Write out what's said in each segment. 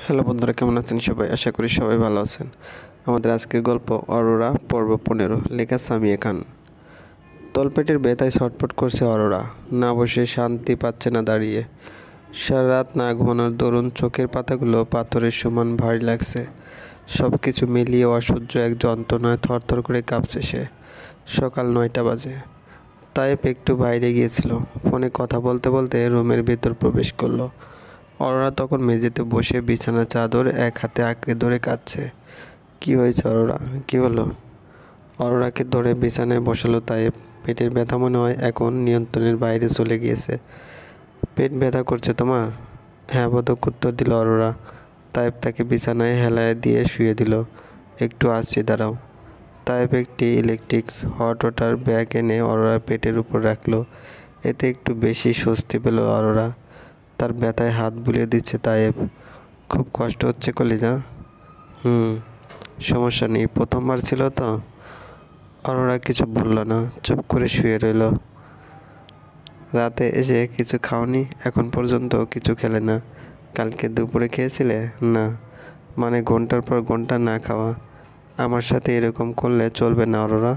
Hello বন্ধুরা, কেমন আছেন সবাই? আশা করি সবাই ভালো আছেন। আমাদের আজকের গল্প অরোরা পর্ব 15, লেখা সামিয়া খান। তলপেটের ব্যথায় ছটফট করছে অরোরা। না বসে শান্তি পাচ্ছে না দাঁড়িয়ে। সারা রাত না ঘুমানোর দরুন চোখের পাতাগুলো পাথরের সমান ভারী লাগছে। সব কিছু মিলিয়ে অসহ্য এক যন্ত্রণায় থরথর করে কাঁপছে সে। সকাল 9টা বাজে। তায়েব একটু বাইরে গিয়েছিল। ফোনে কথা বলতে বলতে রুমের ভেতর প্রবেশ করলো। অরোরা তখন মেঝেতে বসে বিছানার চাদর এক হাতে আঁকড়ে ধরে কাঁদছে। কি হয়েছে অরোরা? কি হলো? অরোরাকে ধরে বিছানায় বসালো তায়েব। পেটের ব্যথা মনে হয় এখন নিয়ন্ত্রণের বাইরে চলে গিয়েছে। পেট ব্যথা করছে তোমার? হ্যাঁ, বোধক উত্তর দিল অরোরা। তায়েব তাকে বিছানায় হেলায় দিয়ে শুয়ে দিল। একটু আসছি, দাঁড়াও। তায়েব একটি ইলেকট্রিক হট ওয়াটার ব্যাগ এনে অরোরার পেটের উপর রাখলো। এতে একটু বেশি স্বস্তি পেল অরোরা। তার ব্যথায় হাত বুলিয়ে দিচ্ছে তায়েব। খুব কষ্ট হচ্ছে কলিজা? সমস্যা নেই, প্রথমবার ছিল তো। অরোরা কিছু বলল না, চুপ করে শুয়ে রইল। রাতে এসে কিছু খাওনি? এখন পর্যন্ত কিছু খেলে না? কালকে দুপুরে খেয়েছিলে? না। মানে ঘন্টার পর ঘন্টা না খাওয়া? আমার সাথে এরকম করলে চলবে না অরোরা।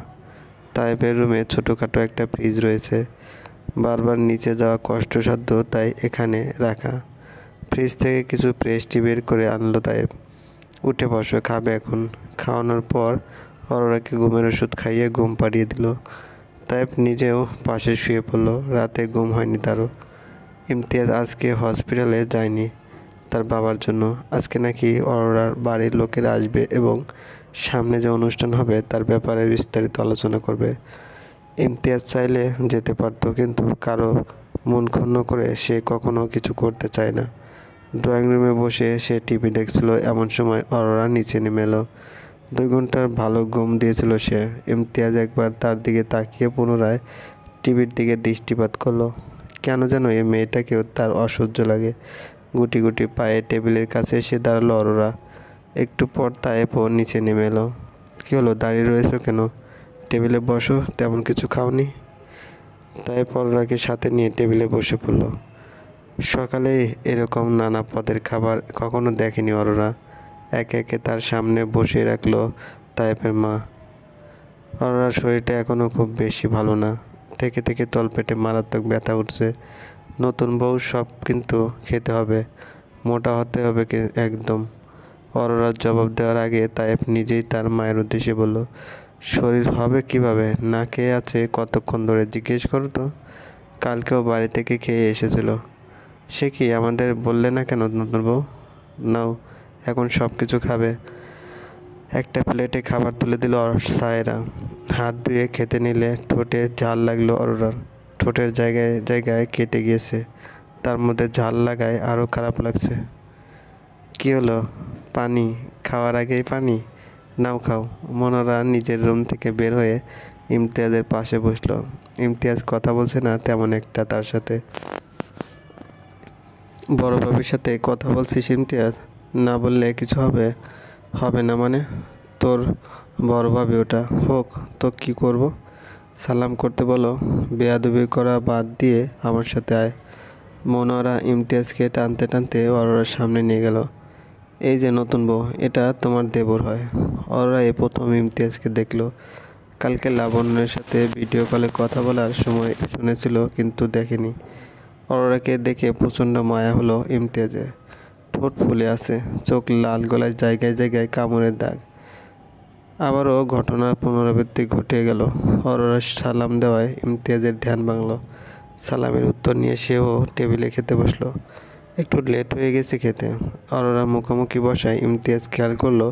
তায়েবের রুমে ছোটোখাটো একটা ফ্রিজ রয়েছে। বারবার নিচে যাওয়া কষ্টসাধ্য, তাই এখানে রাখা। ফ্রিজ থেকে কিছু পেস্ট্রি বের করে আনলো তায়েব। উঠে বসো, খাবে এখন। খাওয়ানোর পর অরোরাকে ঘুমের ওষুধ খাইয়ে ঘুম পাড়িয়ে দিল। তায়েব নিজেও পাশে শুয়ে পড়ল। রাতে ঘুম হয়নি তারও। ইমতিয়াজ আজকে হসপিটালে যায়নি তার বাবার জন্য। আজকে নাকি অরোরার বাড়ির লোকেরা আসবে এবং সামনে যে অনুষ্ঠান হবে তার ব্যাপারে বিস্তারিত আলোচনা করবে। ইমতিয়াজ চাইলে যেতে পারতো, কিন্তু কারো মন ক্ষুণ্ণ করে সে কখনো কিছু করতে চায় না। ড্রয়িং রুমে বসে সে টিভি দেখছিল। এমন সময় অরোরা নিচে নেমে এলো। 2 ঘন্টার ভালো ঘুম দিয়েছিল সে। ইমতিয়াজ একবার তার দিকে তাকিয়ে পুনরায় টিভির দিকে দৃষ্টিপাত করলো। কেন যেন এই মেয়েটাকেও তার অসহ্য লাগে। গুটি গুটি পায়ে টেবিলের কাছে এসে দাঁড়ালো অরোরা। একটু পর তায়েবও নিচে নেমে এলো। কী হলো, দাঁড়িয়ে রয়েছো কেন? টেবিলে বসো, তেমন কিছু খাওনি? তায়েব অরোরাকে সাথে নিয়ে টেবিলে বসে পড়ল। সকালে এরকম নানা পদের খাবার কখনো দেখেনি অরোরা। একে একে তার সামনে বসিয়ে রাখলো তায়েবের মা। অরোরার শরীরটা এখনও খুব বেশি ভালো না। থেকে থেকে তলপেটে মারাত্মক ব্যথা উঠছে। নতুন বউ সব কিন্তু খেতে হবে, মোটা হতে হবে একদম। অরোরার জবাব দেওয়ার আগে তায়েব নিজেই তার মায়ের উদ্দেশ্যে বলল, শরীর হবে কিভাবে? না খেয়ে আছে কতক্ষণ ধরে, জিজ্ঞেস করো তো। কালকেও বাড়ি থেকে খেয়ে এসেছিল। সে কি, আমাদের বললে না কেন নতুন বউ? নাও, এখন সব কিছু খাবে। একটা প্লেটে খাবার তুলে দিল সায়েরা। হাত ধুয়ে খেতে নিলে ঠোঁটে ঝাল লাগলো অরোরার। ঠোঁটের জায়গায় জায়গায় কেটে গিয়েছে। তার মধ্যে ঝাল লাগায় আরও খারাপ লাগছে। কি হলো? পানি? খাওয়ার আগেই পানি? নাও খাও। মনোরা নিজের রুম থেকে বের হয়ে ইমতিয়াজের পাশে বসলো। ইমতিয়াজ কথা বলছে না তেমন একটা তার সাথে। বড় ভাবির সাথে কথা বলছিস ইমতিয়াজ? না বললে কিছু হবে? হবে না মানে? তোর বড় ভাবি ওটা। হোক, তো কি করব? সালাম করতে বলো। বেয়াদবি করা বাদ দিয়ে আমার সাথে আয়। মনোয়ারা ইমতিয়াজকে টানতে টানতে অরোরার সামনে নিয়ে গেল। এই যে নতুন বউ, এটা তোমার দেবর হয়। অরোরা এই প্রথম ইমতিয়াজকে দেখলো। কালকে লাবণ্যের সাথে ভিডিও কলে কথা বলার সময় শুনেছিল, কিন্তু দেখেনি। অরোরাকে দেখে প্রচণ্ড মায়া হলো ইমতিয়াজের। ঠোঁট ফুলে আছে, চোখ লাল, গলায় জায়গায় জায়গায় কামড়ের দাগ। আবারও ঘটনার পুনরাবৃত্তি ঘটে গেল। অরোরার সালাম দেওয়ায় ইমতিয়াজের ধ্যান ভাঙল। সালামের উত্তর নিয়ে সেও টেবিলে খেতে বসলো। একটু লেট হয়ে গেছে খেতে। অরোরা মুখোমুখি বসায় ইমতিয়াজ খেয়াল করলো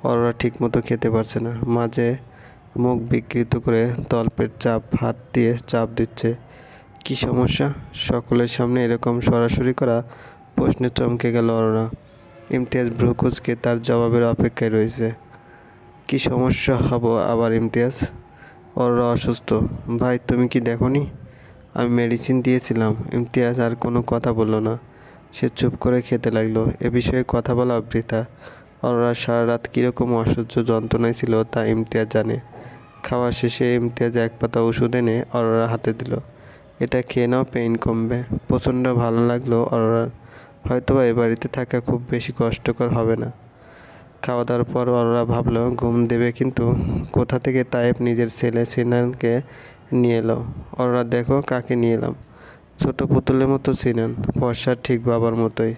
অরোরা ঠিকমতো খেতে পারছে না। মাঝে মুখ বিকৃত করে তলপেট হাত দিয়ে চাপ দিচ্ছে। কি সমস্যা? সকলের সামনে এরকম সরাসরি করা প্রশ্নে চমকে গেল অরোরা। ইমতিয়াজ ভ্রু কুঁচকে তার জবাবের অপেক্ষায় রয়েছে। কি সমস্যা হব আবার ইমতিয়াজ? অরোরা অসুস্থ। ভাই, তুমি কি দেখোনি? আমি মেডিসিন দিয়েছিলাম। ইমতিয়াজ আর কোনো কথা বলল না। সে চুপ করে খেতে লাগলো। এ বিষয়ে কথা বলা বৃথা। অরোরা সারা রাত কীরকম অসহ্য যন্ত্রণায় ছিল তা ইমতিয়াজ জানে। খাওয়া শেষে ইমতিয়াজ এক পাতা ওষুধ এনে অরোরার হাতে দিল। এটা খেয়ে নাও, পেইন কমবে। প্রচণ্ড ভালো লাগলো অরোরার। হয়তোবা এ বাড়িতে থাকা খুব বেশি কষ্টকর হবে না। খাওয়া দাওয়ার পর অরোরা ভাবলো ঘুম দেবে, কিন্তু কোথা থেকে তায়েব নিজের ছেলে সিনানকে নিয়ে এলো। অরোরা, দেখো কাকে নিয়ে এলাম। ছোট পুতুলের মতো সিনান, ফর্সা ঠিক বাবার মতোই,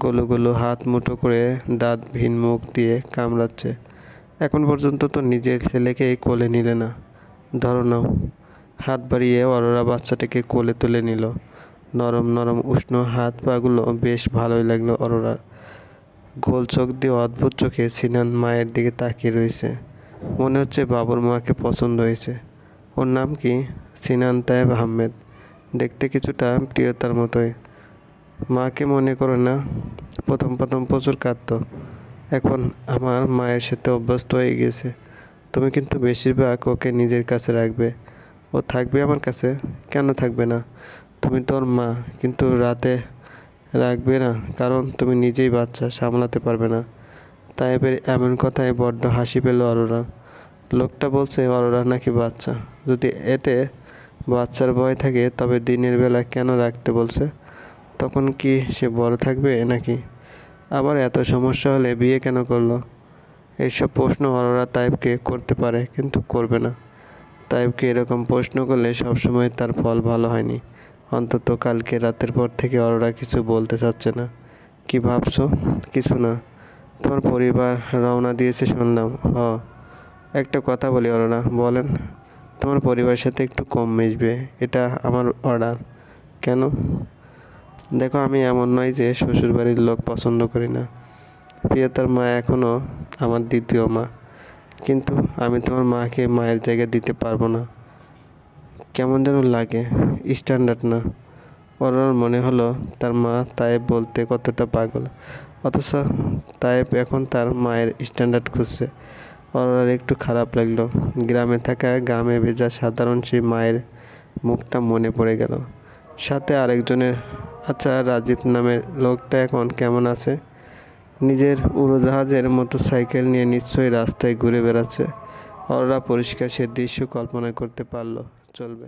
গোলু গোলু হাত মুঠো করে দাঁত ভিন মুখ দিয়ে কামড়াচ্ছে। এখন পর্যন্ত তো নিজের ছেলেকেই কোলে নিলে না, ধরো নাও। হাত বাড়িয়ে অরোরা বাচ্চাটাকে কোলে তুলে নিল। নরম নরম উষ্ণ হাত পাগুলো বেশ ভালোই লাগলো অরোরার। গোল চোখ দিয়ে অদ্ভুত চোখে সিনান মায়ের দিকে তাকিয়ে রয়েছে। মনে হচ্ছে বাবুর মাকে পছন্দ হয়েছে। ওর নাম কি? সিনান তায়েব আহমেদ। দেখতে কিছুটা প্রিয়তার মতোই। মাকে মনে করো না? প্রথম প্রথম প্রচুর কাঁদতো, এখন আমার মায়ের সাথে অভ্যস্ত হয়ে গেছে। তুমি কিন্তু বেশিরভাগ ওকে নিজের কাছে রাখবে। ও থাকবে আমার কাছে? কেন থাকবে না? তুমি তোর মা, কিন্তু রাতে রাখবে না, কারণ তুমি নিজেই বাচ্চা, সামলাতে পারবে না। তাইবের এমন কথায় বড্ড হাসি পেল অরোরা। লোকটা বলছে অরোরা নাকি বাচ্চা। যদি এতে বাচ্চার ভয় থাকে তবে দিনের বেলা কেন রাখতে বলছে? তখন কি সে বড় থাকবে নাকি? আবার এত সমস্যা হলে বিয়ে কেন করলো? এইসব প্রশ্ন অরোরা তাইবকে করতে পারে, কিন্তু করবে না। তাইবকে এরকম প্রশ্ন করলে সবসময় তার ফল ভালো হয়নি। অন্তত কালকে রাতের পর থেকে অরোরা কিছু বলতে চাচ্ছে না। কি ভাবছো? কিছু না। তোমার পরিবার রওনা দিয়েছে শুনলাম। একটা কথা বলি অরোরা। বলেন। তোমার পরিবারের সাথে একটু কম মিশবে, এটা আমার অর্ডার। কেন? দেখো, আমি এমন নয় যে শ্বশুরবাড়ির লোক পছন্দ করি না। প্রিয়তার মা এখনও আমার দ্বিতীয় মা, কিন্তু আমি তোমার মাকে মায়ের জায়গা দিতে পারবো না। কেমন যেন লাগে, স্ট্যান্ডার্ড না। অরোরার মনে হলো তার মা তায়েব বলতে কতটা পাগল, অথচ তায়েব এখন তার মায়ের স্ট্যান্ডার্ড খুঁজছে। অরোরার একটু খারাপ লাগলো। গ্রামে থাকা গামে ভেজা সাধারণ সেই মায়ের মুখটা মনে পড়ে গেল। সাথে আরেকজনের। আচ্ছা, রাজীব নামের লোকটা এখন কেমন আছে? নিজের উড়োজাহাজের মতো সাইকেল নিয়ে নিশ্চয়ই রাস্তায় ঘুরে বেড়াচ্ছে। অরোরা পরিষ্কার সে দৃশ্য কল্পনা করতে পারল। চলবে।